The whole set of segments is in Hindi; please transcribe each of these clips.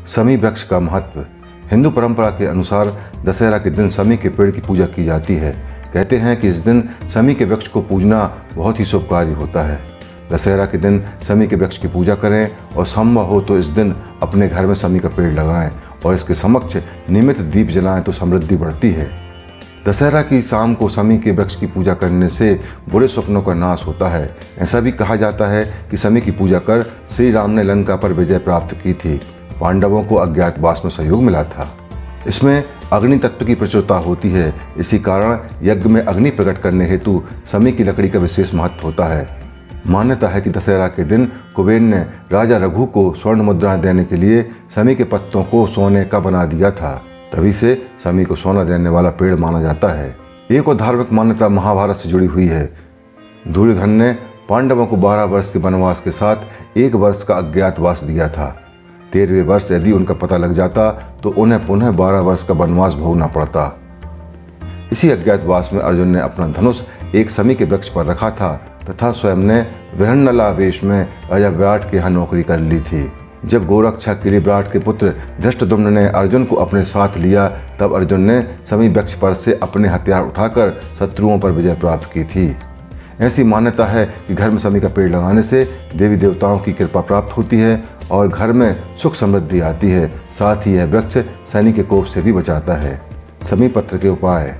समी वृक्ष का महत्व। हिंदू परंपरा के अनुसार दशहरा के दिन समी के पेड़ की पूजा की जाती है। कहते हैं कि इस दिन समी के वृक्ष को पूजना बहुत ही शुभकारी होता है। दशहरा के दिन समी के वृक्ष की पूजा करें और संभव हो तो इस दिन अपने घर में समी का पेड़ लगाएं और इसके समक्ष नियमित दीप जलाएं तो समृद्धि बढ़ती है। दशहरा की शाम को समी के वृक्ष की पूजा करने से बुरे स्वप्नों का नाश होता है। ऐसा भी कहा जाता है कि समी की पूजा कर श्री राम ने लंका पर विजय प्राप्त की थी। पांडवों को अज्ञातवास में सहयोग मिला था। इसमें अग्नि तत्व की प्रचुरता होती है। इसी कारण यज्ञ में अग्नि प्रकट करने हेतु समी की लकड़ी का विशेष महत्व होता है। मान्यता है कि दशहरा के दिन कुबेर ने राजा रघु को स्वर्ण मुद्रा देने के लिए समी के पत्तों को सोने का बना दिया था। तभी से समी को सोना देने वाला पेड़ माना जाता है। एक और धार्मिक मान्यता महाभारत से जुड़ी हुई है। दुर्योधन ने पांडवों को 12 वर्ष के वनवास के साथ 1 वर्ष का अज्ञातवास दिया था। 13वें वर्ष यदि उनका पता लग जाता तो उन्हें पुनः 12 वर्ष का वनवास भोगना पड़ता। इसी अज्ञातवास में अर्जुन ने अपना धनुष एक समी के वृक्ष पर रखा था तथा स्वयं ने विरण्णलावेश में राजा विराट के यहाँ नौकरी कर ली थी। जब गोरक्षा के लिए विराट के पुत्र धृष्टद्युम्न ने अर्जुन को अपने साथ लिया तब अर्जुन ने समी वृक्ष पर से अपने हथियार उठाकर शत्रुओं पर विजय प्राप्त की थी। ऐसी मान्यता है कि घर में समी का पेड़ लगाने से देवी देवताओं की कृपा प्राप्त होती है और घर में सुख समृद्धि आती है। साथ ही यह वृक्ष शनि के कोप से भी बचाता है। समी पत्र के उपाय।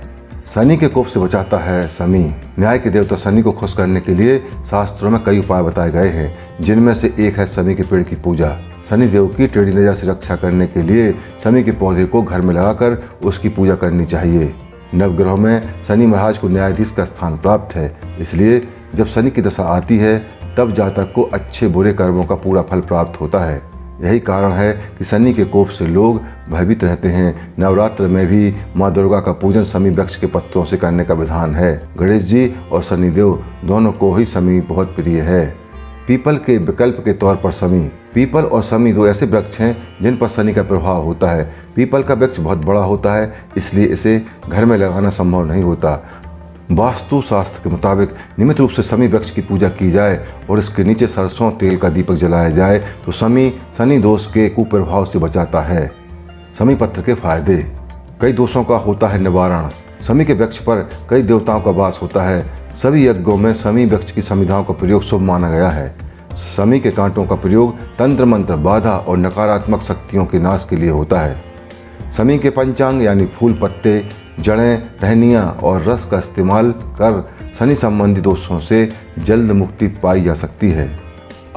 शनि के कोप से बचाता है समी। न्याय के देवता शनि को खुश करने के लिए शास्त्रों में कई उपाय बताए गए हैं, जिनमें से एक है समी के पेड़ की पूजा। शनि देव की टेढ़ी नजर से रक्षा करने के लिए समी के पौधे को घर में लगाकर उसकी पूजा करनी चाहिए। नवग्रहों में शनि महाराज को न्यायाधीश का स्थान प्राप्त है, इसलिए जब शनि की दशा आती है तब जातक को अच्छे बुरे कर्मों का पूरा फल प्राप्त होता है। यही कारण है कि शनि के कोप से लोग भयभीत रहते हैं। नवरात्र में भी माँ दुर्गा का पूजन समी वृक्ष के पत्तों से करने का विधान है। गणेश जी और शनिदेव दोनों को ही समी बहुत प्रिय है। पीपल के विकल्प के तौर पर समी। पीपल और समी 2 ऐसे वृक्ष हैं जिन पर शनि का प्रभाव होता है। पीपल का वृक्ष बहुत बड़ा होता है, इसलिए इसे घर में लगाना संभव नहीं होता। वास्तु शास्त्र के मुताबिक नियमित रूप से समी वृक्ष की पूजा की जाए और इसके नीचे सरसों तेल का दीपक जलाया जाए तो समी शनि दोष के कुप्रभाव से बचाता है। समी पत्र के फायदे। कई दोषों का होता है निवारण। समी के वृक्ष पर कई देवताओं का वास होता है। सभी यज्ञों में समी वृक्ष की समिधाओं का प्रयोग शुभ माना गया है। समी के कांटों का प्रयोग तंत्र मंत्र, बाधा और नकारात्मक शक्तियों के नाश के लिए होता है। समी के पंचांग यानी फूल, पत्ते, जड़ें, टहनियाँ और रस का इस्तेमाल कर शनि संबंधी दोषों से जल्द मुक्ति पाई जा सकती है।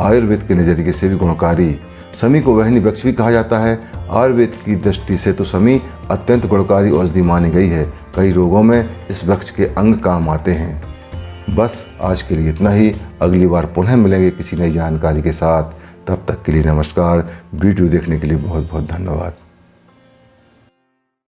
आयुर्वेद के नज़रिए से भी गुणकारी। समी को वहनी वृक्ष भी कहा जाता है। आयुर्वेद की दृष्टि से तो समी अत्यंत गुणकारी औषधि मानी गई है। कई रोगों में इस वृक्ष के अंग काम आते हैं। बस आज के लिए इतना ही। अगली बार पुनः मिलेंगे किसी नई जानकारी के साथ। तब तक के लिए नमस्कार। वीडियो देखने के लिए बहुत बहुत धन्यवाद।